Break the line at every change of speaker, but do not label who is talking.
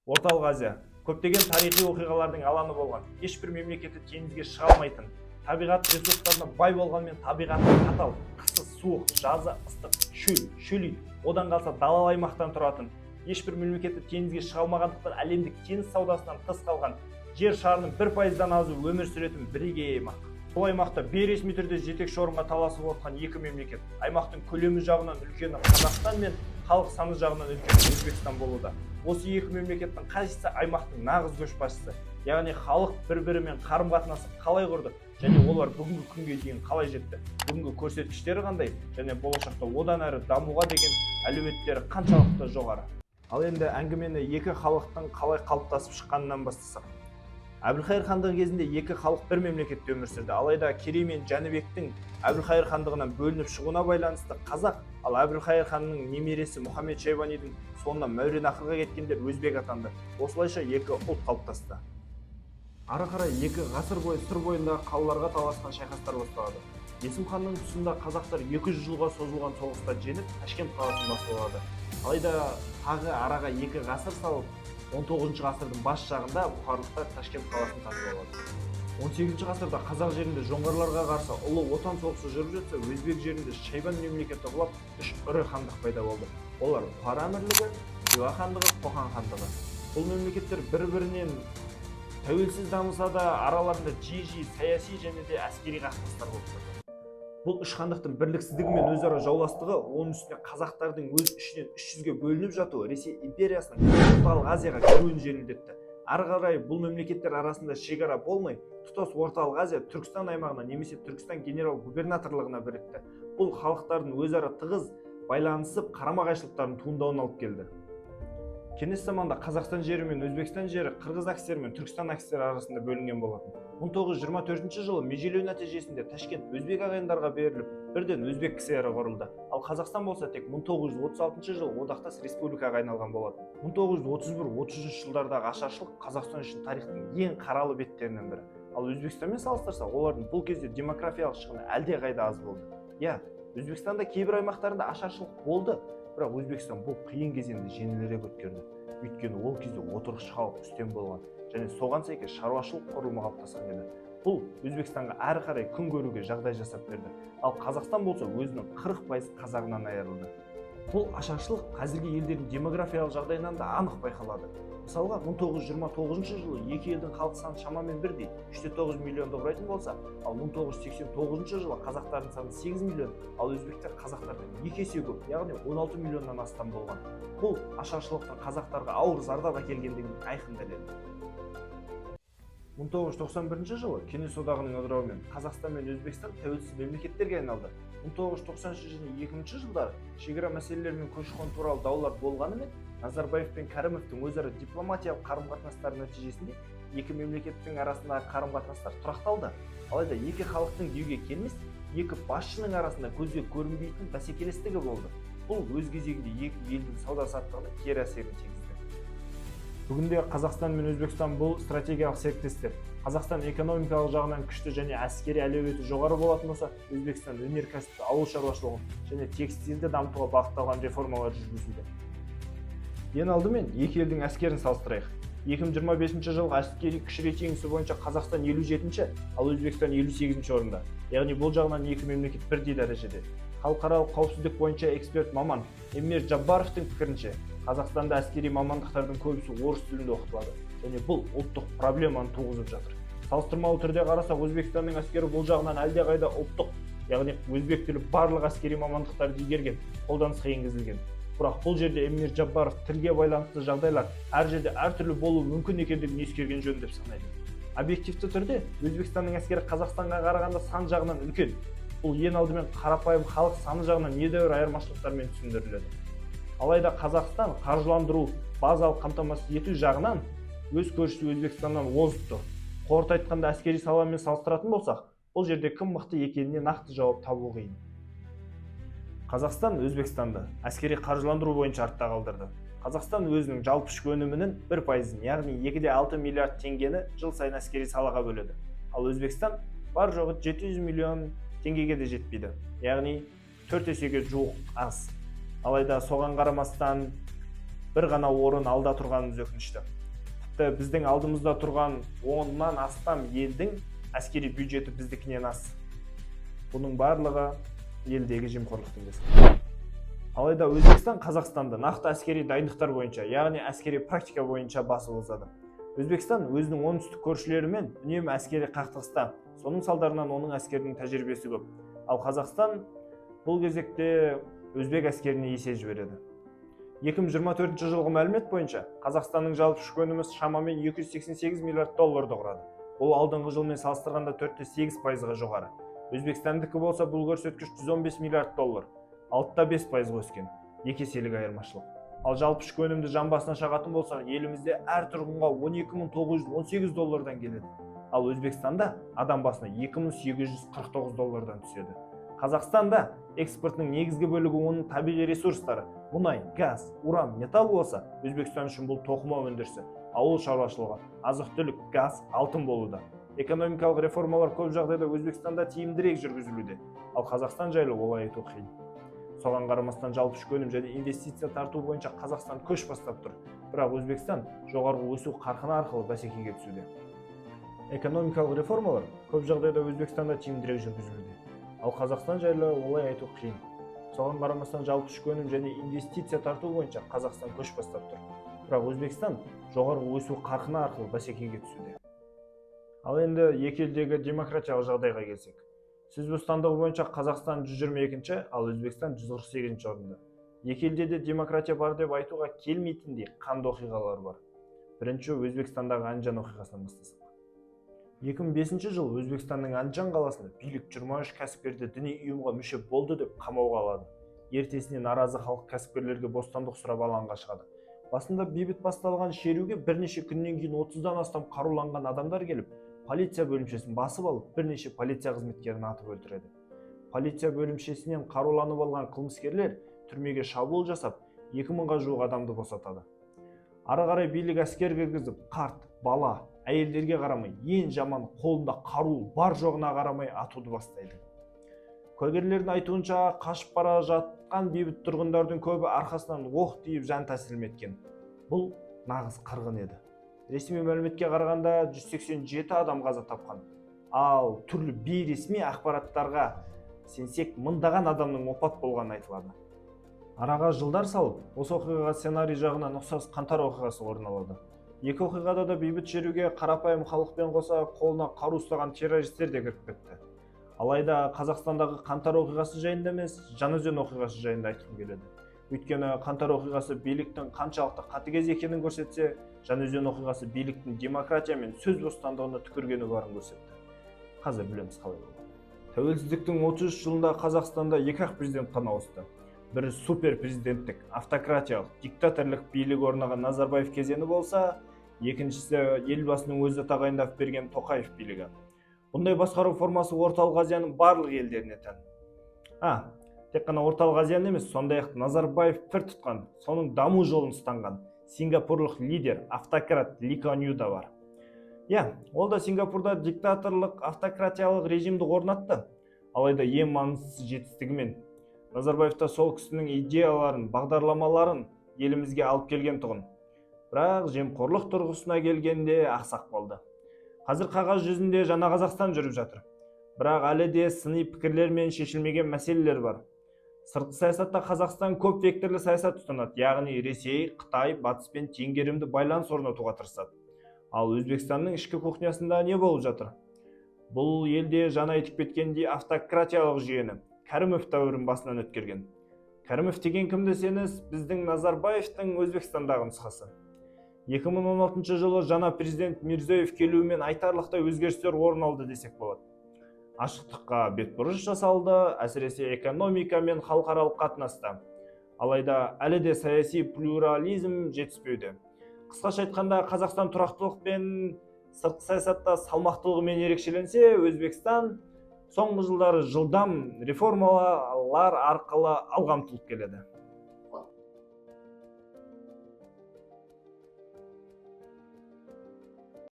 Орталық Азия көптеген тарихи оқиғалардың алаңы болған, ешбір мемлекеті теңізге шыға алмайтын, табиғат ресурстарына бай болғанмен табиғаты қатал, қысы суық, жазы ыстық, шөлейт, одан қалса далалы аймақтан тұратын, ешбір мемлекеті теңізге шыға алмағандықтан әлемдік теңіз саудасынан тыс қалған, жер шарының 1%-дан азы өмір сүретін бірегей аймақ. Бұл аймақта бейресми түрде жетекші орынға таласып отырған екі мемлекет. Аймақтың көлемі жағынан үлкені Қазақстан мен халық саны жағынан үлкені Өзбекстан болуда. Осы екі мемлекеттің қайсысы аймақтың нағыз көшбасшысы, яғни халық бір-бірімен қарым-қатынасы қалай құрды және олар бүгінгі күнге дейін қалай жетті, бүгінгі көрсеткіштері қандай және болашақта одан әрі дамуға деген әлеуеттері қаншалықты жоғары. Ал енді әңгімені екі халықтың қалай қалыптасып шыққанынан бастасақ. Әбілқайыр хандығы кезінде екі халық бір мемлекетте өмір сүрді. Алайда Керей мен Жәнібектің Әбілқайыр хандығынан бөлініп шығуына байланысты қазақ, ал Әбілқайыр ханның немересі Мұхаммед Шайбанидың соңынан мәуереннахрға кеткендер өзбек атанды. Осылайша екі ұлт қалыптасты. Ары қарай екі ғасыр бойы сыр бойындағы қалаларға таласқан шайқастар басталады. Есім ханның тұсында қазақтар 200 жылға созылған соғыста жеңіп Ташкент қаласын басып алады. Алайда тағы араға екі ғасыр салып 19 ғасырдың бас жағында бұхарлықтар Ташкент қаласын тартып алады. 18 ғасырда қазақ жерінде жоңғарларға қарсы ұлы отан соғысы жүріп жатса, өзбек жерінде Шайбан мемлекеті құлап, үш ірі хандық пайда болды. Олар Бұхар әмірлігі, Хиуа хандығы, Қоқан хандығы. Бұл мемлекеттер бір-бірінен тәуелсіз дамыса да, араларында жиі саяси және де әскери қақтығыстар болып тұрды. Бұл үш хандықтың бірліксіздігі мен өзара жауластығы, оның үстіне қазақтардың өз ішінен 300-ге бөлініп жатуы Ресей империясының Орталық Азияға кіруін жеңілдетті. Ары қарай бұл мемлекеттер арасында шекара болмай, тұтас Орталық Азия Түркістан аймағына немесе Түркістан генерал-губернаторлығына бірікті. Бұл халықтардың өзара тығыз байланысып, қарама-қайшылықтардың туындауына алып келді. Кеңес заманында Қазақстан жері мен Өзбекстан жері Қырғыз әкістері мен Түркістан әкістері арасында бөлінген болатын. 1924 жылы межелеу нәтижесінде Ташкент өзбек ағайындарға беріліп, бірден өзбек кісілері құрылды. Ал Қазақстан болса тек 1936 жылы одақтас республикаға айналған болатын. 1931-33 жылдардағы ашаршылық Қазақстан үшін тарихтың ең қаралы беттерінен бірі. Ал Өзбекстанмен салыстырсақ, олардың бұл кезде демографиялық шығыны әлдеқайда аз болды. Өзбекстанда кейбір аймақтарында ашаршылық болды, бірақ Өзбекстан бұл қиын кезеңді жеңілірек өткерді. Өйткені ол кезде отырықшы халық үстем болған және соған сәйкес шаруашылық құрылымы қалыптасқан еді. Бұл Өзбекстанға әрі қарай күн көруге жағдай жасап берді. Ал Қазақстан болса өзінің 40% қазағынан айырылды. Бұл ашаршылық қазіргі елдердің демографиялық жағдайынан да анық байқалады. Мысалға, 1929 жылы екі елдің халық саны шамамен бірдей, 3,9 миллионды құрайтын болса, ал 1989 жылы қазақтардың саны 8 миллион, ал өзбектер қазақтардан 2 есе көп, яғни 16 миллионнан астам болған. Бұл ашаршылықтың қазақтарға ауыр зардап әкелгендігін айқын дәлелдеді. 1991 жылы Кеңес одағының ыдырауымен Қазақстан мен Өзбекстан тәуелсіз мемлекеттерге айналды. 1990 және 2000 жылдары шекара мәселелері мен көші-қон туралы даулар болғанымен, Назарбаев пен Кәрімовтің өзара дипломатиялық қарым-қатынастары нәтижесінде екі мемлекеттің арасындағы қарым-қатынастар тұрақталды. Алайда екі халықтың деуге келмес, екі басшының арасында көзге көрінбейтін бәсекелестігі болды. Бұл өз кезегінде екі елдің сауда-саттығына кері әсерін тигізді. Бүгінде Қазақстан мен Өзбекстан бұл стратегиялық серіктестер. Қазақстан экономикалық жағынан күшті және әскери әлеуеті жоғары болатын болса, Өзбекстан өнеркәсіпті, ауыл шаруашылығын және текстильді дамытуға бағытталған реформалар жүргізуде. Ең алдымен екі елдің әскерін салыстырайық. 2025 жылғы әскери күш рейтингісі бойынша Қазақстан 57-ші, ал Өзбекстан 58-ші орында. Яғни бұл жағынан екі мемлекет бірдей дәрежеде. Халықаралық қауіпсіздік бойынша эксперт маман Эмир Джаббаровтың пікірінше, Қазақстанда әскери мамандықтардың көбісі орыс тілінде оқытылады және бұл ұлттық проблеманы туғызып жатыр. Салыстырмалы түрде қарасақ, Өзбекстанның әскері бұл жағынан әлдеқайда ұлттық, яғни өзбек тілі барлық әскери мамандықтарды игерген, қолданысқа енгізілген. Бірақ бұл жерде Эмир Джаббаров тілге байланысты жағдайлар әр жерде әртүрлі болуы мүмкін екендігін ескерген жөн деп санайды. Объективті түрде Өзбекстанның әскері Қазақстанға қарағанда сан жағынан үлкен. Бұл ең алдымен қарапайым халық саны жағынан недәуір айырмашылықтармен түсіндіріледі. Алайда Қазақстан қаржыландыру, базалық қамтамасыз ету жағынан өз көршісі Өзбекстаннан озып тұр. Қорыта айтқанда әскери саламен салыстыратын болсақ, бұл жерде кім мықты екеніне нақты жауап табу қиын. Қазақстан Өзбекстанды әскери қаржыландыру бойынша артта қалдырды. Қазақстан өзінің жалпы ішкі өнімінің 1%, яғни 2,6 миллиард теңгені жыл сайын әскери салаға бөледі. Ал Өзбекстан бар жоғы 700 миллион теңгеге де жетпейді, яғни 4 есеге жуық аз. Алайда соған қарамастан бір ғана орын алда тұрғанымыз өкінішті. Тіпті біздің алдымызда тұрған 10-нан астам елдің әскери бюджеті біздікінен аз. Бұның барлығы елдегі жемқорлықтың кесірі. Алайда Өзбекстан Қазақстанды нақты әскери дайындықтар бойынша, яғни әскери практика бойынша басып озады. Өзбекстан өзінің оңтүстік көршілерімен үнемі әскери қақтығыста, соның салдарынан оның әскерінің тәжірибесі көп. Ал Қазақстан бұл кезекте өзбек әскеріне есе жібереді. 2024 жылғы мәлімет бойынша Қазақстанның жалпы ішкі өнімі шамамен 288 миллиард долларды құрады. Бұл алдыңғы жылмен салыстырғанда 4,8%-ға жоғары. Өзбекстандікі болса бұл көрсеткіш 115 миллиард доллар, 6,5%-ға өскен, екі еселік айырмашылық. Ал жалпы ішкі өнімді жан басына шағатын болса, елімізде әр тұрғынға 12.918 доллардан келеді. Ал Өзбекстанда адам басына 2.849 доллардан түседі. Қазақстанда экспортының негізгі бөлігі оның табиғи ресурстары, мұнай, газ, уран, металл болса, Өзбекстан үшін бұл тоқыма өндірісі, ауыл шаруашылығы, азық-түлік, газ, алтын болуда. Экономикалық реформалар көп жағдайда Өзбекстанда тиімдірек жүргізілуде, ал Қазақстан жайлы олай айту қиын. Соған қарамастан жалпы ішкі өнім және инвестиция тарту бойынша Қазақстан көш бастап тұр, бірақ Өзбекстан жоғарғы өсу қарқыны арқылы бәсекеге түсуде. Экономикалық реформалар көп жағдайда Өзбекстанда тиімдірек жүргізілуде, ал Қазақстан жайлы олай айту қиын. Соған қарамастан жалпы ішкі өнім және инвестиция тарту бойынша Қазақстан көш бастап тұр, бірақ Өзбекстан жоғарғы өсу қарқыны арқылы бәсекеге түсуде. Ал енді екі елдегі демократиялық жағдайға келсек. Сөз бостандығы бойынша Қазақстан 122-ші, ал Өзбекстан 148-ші орында. Екі елде де демократия бар деп айтуға келмейтіндей қанды оқиғалар бар. Бірінші Өзбекстандағы Анжан оқиғасынан бастасақ. 2005 жыл Өзбекстанның Анжан қаласында билік 23 кәсіпкерді діни ұйымға мүше болды деп қамауға алады. Ертесіне наразы халық кәсіпкерлерге бостандық сұрап алаңға шығады. Басында бейбіт басталған шеруге бірнеше күннен кейін 30-дан астам қаруланған адамдар келіп, полиция бөлімшесін басып алып, бірнеше полиция қызметкерін атып өлтіреді. Полиция бөлімшесінен қаруланып алған қылмыскерлер түрмеге шабуыл жасап, 2000-ға жуық адамды босатады. Ары қарай билік әскер кіргізіп, қарт, бала, әйелдерге қарамай, ең жаман қолында қару бар жоғына қарамай атуды бастайды. Куәгерлердің айтуынша, қашып бара жатқан бейбіт тұрғындардың көбі арқасынан оқ тиіп жан тәсілім еткен. Бұл нағыз қырғын еді. Ресми мәліметке қарағанда 187 адам қаза тапқан. Ал түрлі бейресми ақпараттарға сенсек, мыңдаған адамның опат болғаны айтылады. Араға жылдар салып, осы оқиғаға сценарий жағынан ұқсас қаңтар оқиғасы орын алады. Екі оқиғада да бейбіт шеруге қарапайым халықпен қоса қолына қару ұстаған террористер де кіріп кетті. Алайда Қазақстандағы қаңтар оқиғасы жайында емес, Жаңаөзен оқиғасы жайында айтқым келеді. Өйткені қаңтар оқиғасы биліктің қаншалықты қатыгез екенін көрсетсе, Жаңаөзен оқиғасы биліктің демократия мен сөз бостандығына түкіргені барын көрсетті. Қазір білеміз қалай болды. Тәуелсіздіктің 33 жылында Қазақстанда екі-ақ президент қана ауысты. Бірі супер президенттік, автократиялық, диктаторлық билік орнаған Назарбаев кезеңі болса, екіншісі елбасының өзі тағайындап берген Тоқаев билігі. Бұндай басқару формасы Орталық Азияның барлық елдеріне тән. Тек қана Орталық Азияны емес, сондай-ақ Назарбаев пір тұтқан, соның даму жолын ұстанған сингапурлық лидер, автократ Ли Куан Ю да бар. Ол да Сингапурда диктаторлық, автократиялық режимді орнатты. Алайда ең маңыздысы жетістігімен Назарбаевта сол кісінің идеяларын, бағдарламаларын елімізге алып келген тұғын. Бірақ жемқорлық тұрғысына келгенде ақсақ болды. Қазір қағаз жүзінде жаңа Қазақстан жүріп жатыр. Бірақ әлі де сыни пікірлермен шешілмеген мәселелер бар. Сыртқы саясатта Қазақстан көп векторлы саясат ұстанады, яғни Ресей, Қытай, Батыспен теңгерімді байланыс орнатуға тырысады. Ал Өзбекстанның ішкі кухнясында не болып жатыр? Бұл елде жаңа айтып кеткендей автократиялық жүйені Кәрімов дәуірін басынан өткерген. Кәрімов деген кім десеңіз, біздің Назарбаевтың Өзбекстандағы нұсқасы. 2016 жылы жаңа президент Мирзиёев келуімен айтарлықтай өзгерістер орын алды десек болады. Ашықтыққа бетбұрыс жасалды, әсіресе экономика мен халықаралық қатынаста. Алайда әлі де саяси плюрализм жетіспеуде. Қысқаша айтқанда, Қазақстан тұрақтылық пен сыртқы саясатта салмақтылығымен ерекшеленсе, Өзбекстан соңғы жылдары жылдам реформалар арқылы алға ұмтылып келеді.